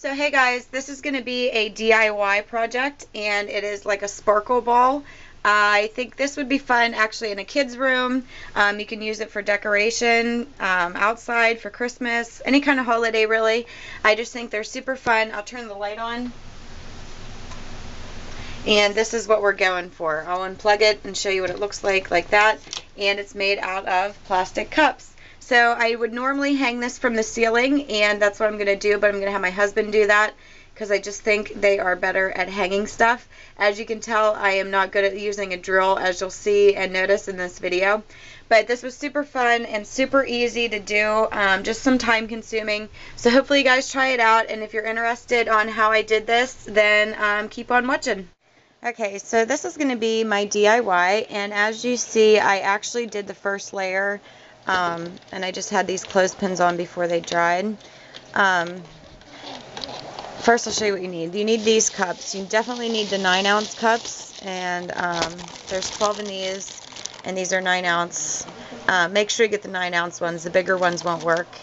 So hey guys, this is going to be a DIY project, and it is like a sparkle ball. I think this would be fun actually in a kid's room. You can use it for decoration, outside for Christmas, any kind of holiday really. I just think they're super fun. I'll turn the light on. And this is what we're going for. I'll unplug it and show you what it looks like that. And it's made out of plastic cups. So I would normally hang this from the ceiling, and that's what I'm going to do, but I'm going to have my husband do that because I just think they are better at hanging stuff. As you can tell, I am not good at using a drill, as you'll see and notice in this video. But this was super fun and super easy to do, just some time consuming. So hopefully you guys try it out, and if you're interested on how I did this, then keep on watching. Okay, so this is going to be my DIY, and as you see, I actually did the first layer. And I just had these clothespins on before they dried. First I'll show you what you need. You need these cups. You definitely need the 9-ounce cups, and there's 12 in these, and these are 9-ounce. Make sure you get the 9-ounce ones. The bigger ones won't work.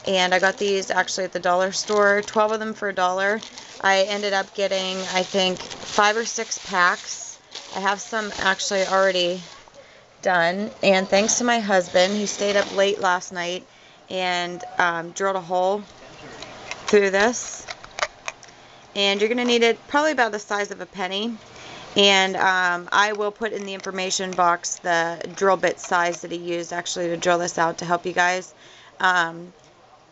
And I got these actually at the dollar store, 12 of them for $1. I ended up getting, I think, 5 or 6 packs. I have some actually already done, and thanks to my husband, he stayed up late last night and drilled a hole through this, and you're going to need it probably about the size of a penny, and I will put in the information box the drill bit size that he used actually to drill this out to help you guys.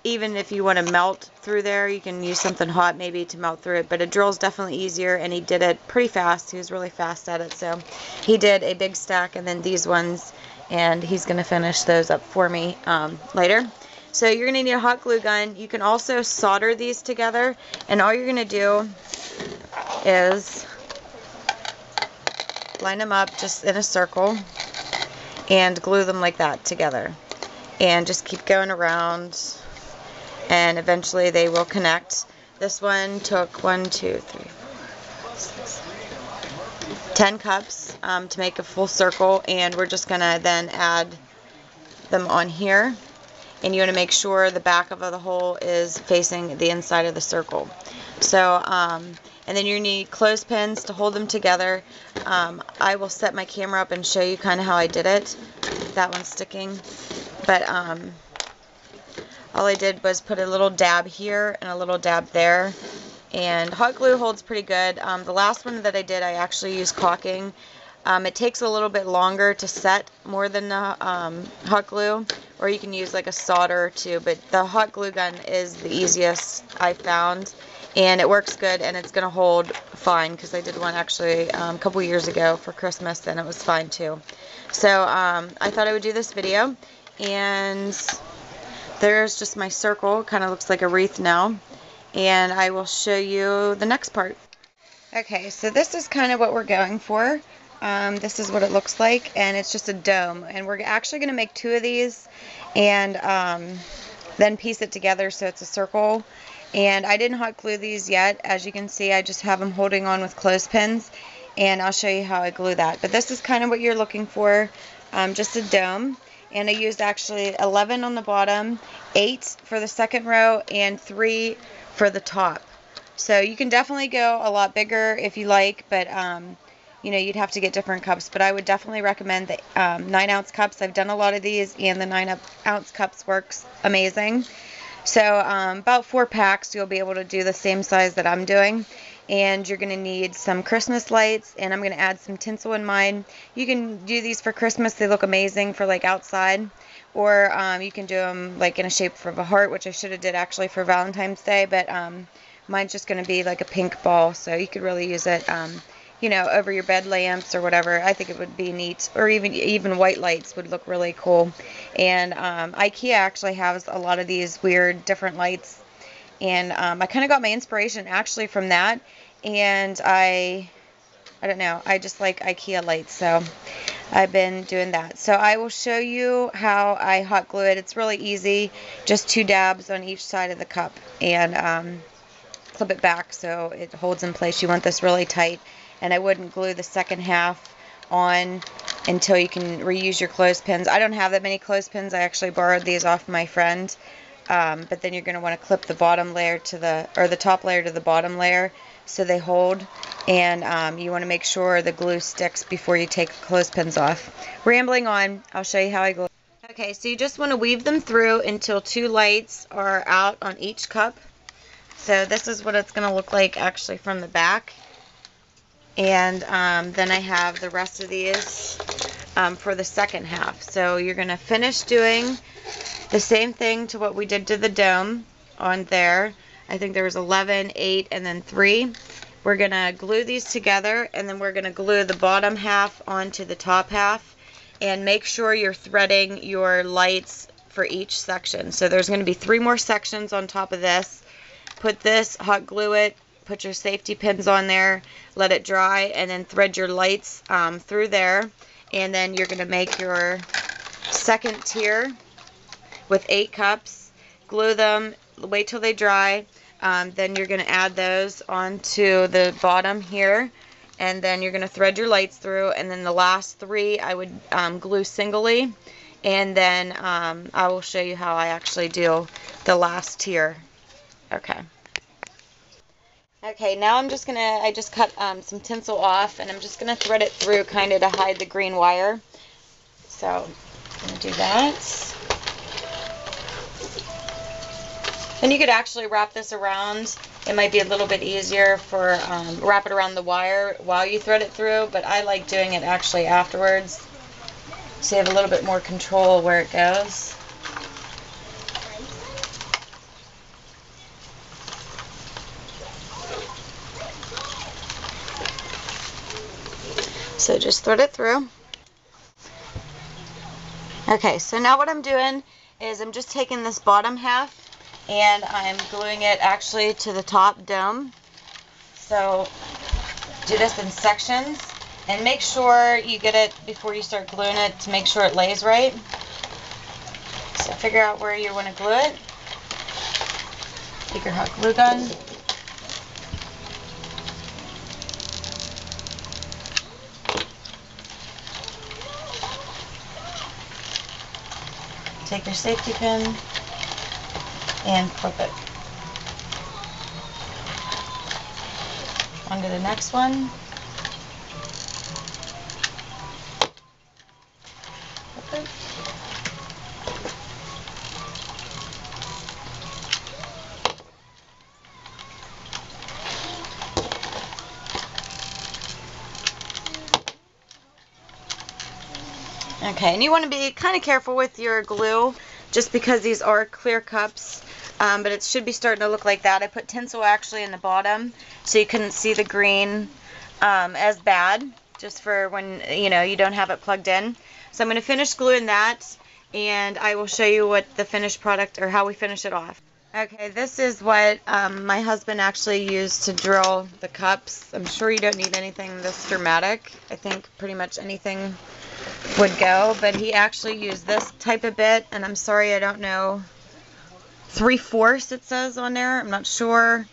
Even if you want to melt through there, you can use something hot maybe to melt through it, but a drill is definitely easier, and he did it pretty fast. He was really fast at it, so he did a big stack and then these ones, and he's going to finish those up for me later. So you're going to need a hot glue gun. You can also solder these together, and all you're going to do is line them up just in a circle and glue them like that together, and just keep going around, and eventually they will connect. This one took 10 cups to make a full circle, and we're just gonna then add them on here, and you want to make sure the back of the hole is facing the inside of the circle. So and then you need clothespins to hold them together. I will set my camera up and show you kind of how I did it. That one's sticking, but all I did was put a little dab here and a little dab there, and hot glue holds pretty good. The last one that I did, I actually used caulking. It takes a little bit longer to set more than the hot glue, or you can use like a solder too, but the hot glue gun is the easiest I found, and it works good, and it's going to hold fine because I did one actually a couple years ago for Christmas, and it was fine too. So I thought I would do this video, and there's just my circle. Kind of looks like a wreath now, and I will show you the next part. Okay, so this is kind of what we're going for. This is what it looks like, and it's just a dome, and we're actually going to make 2 of these and then piece it together so it's a circle. And I didn't hot glue these yet. As you can see, I just have them holding on with clothespins, and I'll show you how I glue that. But this is kind of what you're looking for, just a dome. And I used actually 11 on the bottom, 8 for the second row, and 3 for the top. So you can definitely go a lot bigger if you like, but you know, you'd have to get different cups. But I would definitely recommend the 9-ounce cups. I've done a lot of these, and the 9-ounce cups works amazing. So about 4 packs, you'll be able to do the same size that I'm doing. And you're going to need some Christmas lights, and I'm going to add some tinsel in mine. You can do these for Christmas. They look amazing for like outside, or you can do them like in a shape of a heart, which I should have did actually for Valentine's Day, but mine's just going to be like a pink ball, so you could really use it you know, over your bed lamps or whatever. I think it would be neat, or even white lights would look really cool. And IKEA actually has a lot of these weird different lights, and I kind of got my inspiration actually from that, and I don't know, I just like IKEA lights, so I've been doing that. So I will show you how I hot glue it. It's really easy, just 2 dabs on each side of the cup, and clip it back so it holds in place. You want this really tight, and I wouldn't glue the second half on until you can reuse your clothespins. I don't have that many clothespins. I actually borrowed these off my friend. but then you're going to want to clip the bottom layer to the top layer to the bottom layer so they hold, and you want to make sure the glue sticks before you take the clothespins off. Rambling on, I'll show you how I glue. Okay, so you just want to weave them through until 2 lights are out on each cup. So this is what it's going to look like actually from the back. And then I have the rest of these for the second half. So you're going to finish doing the same thing to what we did to the dome on there. I think there was 11, 8, and then 3. We're going to glue these together, and then we're going to glue the bottom half onto the top half. And make sure you're threading your lights for each section. So there's going to be 3 more sections on top of this. Put this, hot glue it, put your safety pins on there, let it dry, and then thread your lights through there. And then you're going to make your second tier with 8 cups. Glue them, wait till they dry. Then you're going to add those onto the bottom here. And then you're going to thread your lights through, and then the last 3 I would glue singly, and then I will show you how I actually do the last tier. Okay. Okay, now I'm just going to, I just cut some tinsel off, and I'm just going to thread it through kind of to hide the green wire. So I'm going to do that. And you could actually wrap this around. It might be a little bit easier for wrap it around the wire while you thread it through, but I like doing it actually afterwards, so you have a little bit more control where it goes. So just thread it through. Okay, so now what I'm doing is I'm just taking this bottom half and I'm gluing it actually to the top dome. So do this in sections and make sure you get it before you start gluing it to make sure it lays right. So figure out where you want to glue it. Take your hot glue gun. Take your safety pin and clip it onto the next one. Clip it. Okay, and you want to be kind of careful with your glue just because these are clear cups. But it should be starting to look like that. I put tinsel actually in the bottom so you couldn't see the green as bad, just for when you don't have it plugged in. So I'm going to finish gluing that, and I will show you what the finished product, or how we finish it off. Okay, this is what my husband actually used to drill the cups. I'm sure you don't need anything this dramatic. I think pretty much anything would go, but he actually used this type of bit, and I'm sorry I don't know. 3/4 it says on there, I'm not sure,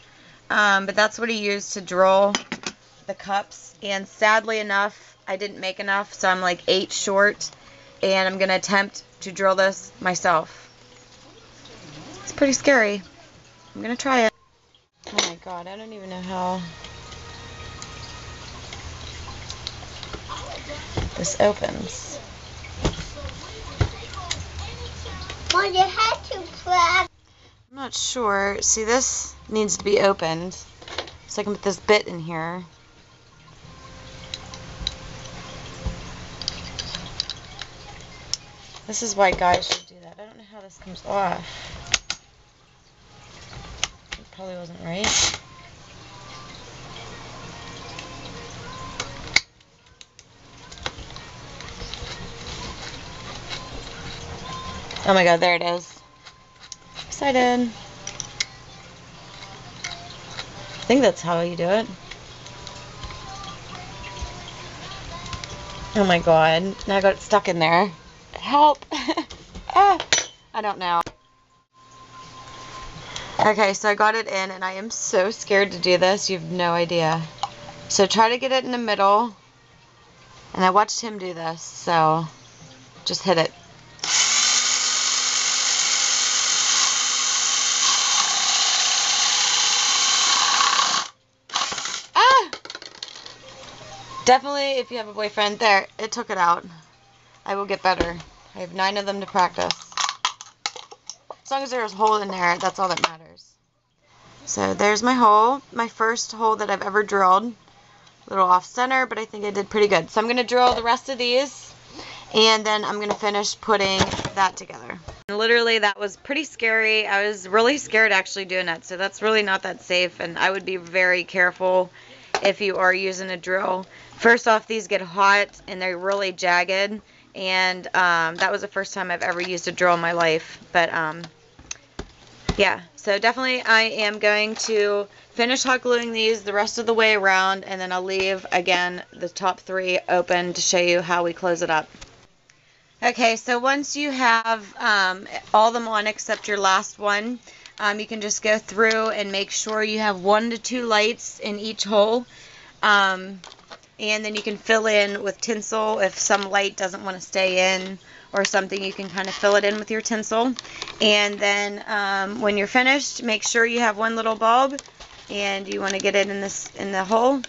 but that's what he used to drill the cups, and sadly enough I didn't make enough, so I'm like 8 short, and I'm going to attempt to drill this myself. It's pretty scary. I'm going to try it. Oh my god, I don't even know how this opens. Well, you had to plug. I'm not sure. See, this needs to be opened, so I can put this bit in here. This is why guys should do that. I don't know how this comes off. It probably wasn't right. Oh my god, there it is. Excited. I think that's how you do it. Oh my god, now I got it stuck in there. Help! Ah, I don't know. Okay, so I got it in, and I am so scared to do this. You have no idea. So try to get it in the middle. And I watched him do this, so just hit it. Definitely, if you have a boyfriend, there, it took it out. I will get better. I have 9 of them to practice. As long as there's a hole in there, that's all that matters. So there's my hole, my first hole that I've ever drilled. A little off center, but I think I did pretty good. So I'm going to drill the rest of these, and then I'm going to finish putting that together. And literally, that was pretty scary. I was really scared actually doing that, so that's really not that safe, and I would be very careful if you are using a drill. First off, these get hot, and they're really jagged, and that was the first time I've ever used a drill in my life, but yeah, so definitely I am going to finish hot gluing these the rest of the way around, and then I'll leave, again, the top 3 open to show you how we close it up. Okay, so once you have all of them on except your last one, you can just go through and make sure you have 1 to 2 lights in each hole. And then you can fill in with tinsel if some light doesn't want to stay in or something. You can kind of fill it in with your tinsel. And then when you're finished, make sure you have 1 little bulb, and you want to get it in the hole.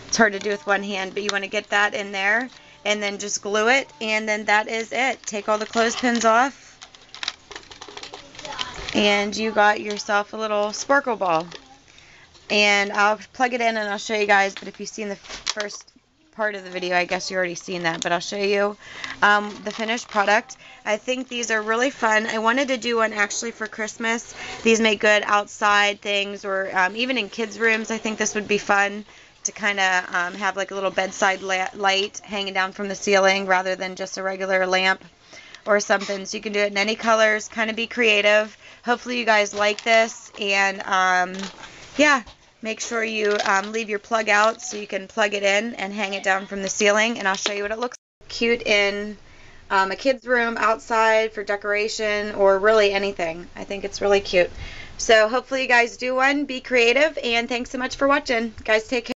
It's hard to do with one hand, but you want to get that in there, and then just glue it, and then that is it. Take all the clothespins off, and you got yourself a little sparkle ball. And I'll plug it in and I'll show you guys, but if you've seen the first part of the video, I guess you've already seen that, but I'll show you the finished product. I think these are really fun. I wanted to do one actually for Christmas. These make good outside things, or even in kids' rooms. I think this would be fun to kind of have like a little bedside light hanging down from the ceiling rather than just a regular lamp or something. So you can do it in any colors, kind of be creative. Hopefully you guys like this, and yeah. Make sure you leave your plug out so you can plug it in and hang it down from the ceiling, and I'll show you what it looks like. Cute in a kid's room, outside for decoration, or really anything. I think it's really cute. So hopefully you guys do one, be creative, and thanks so much for watching. Guys, take care.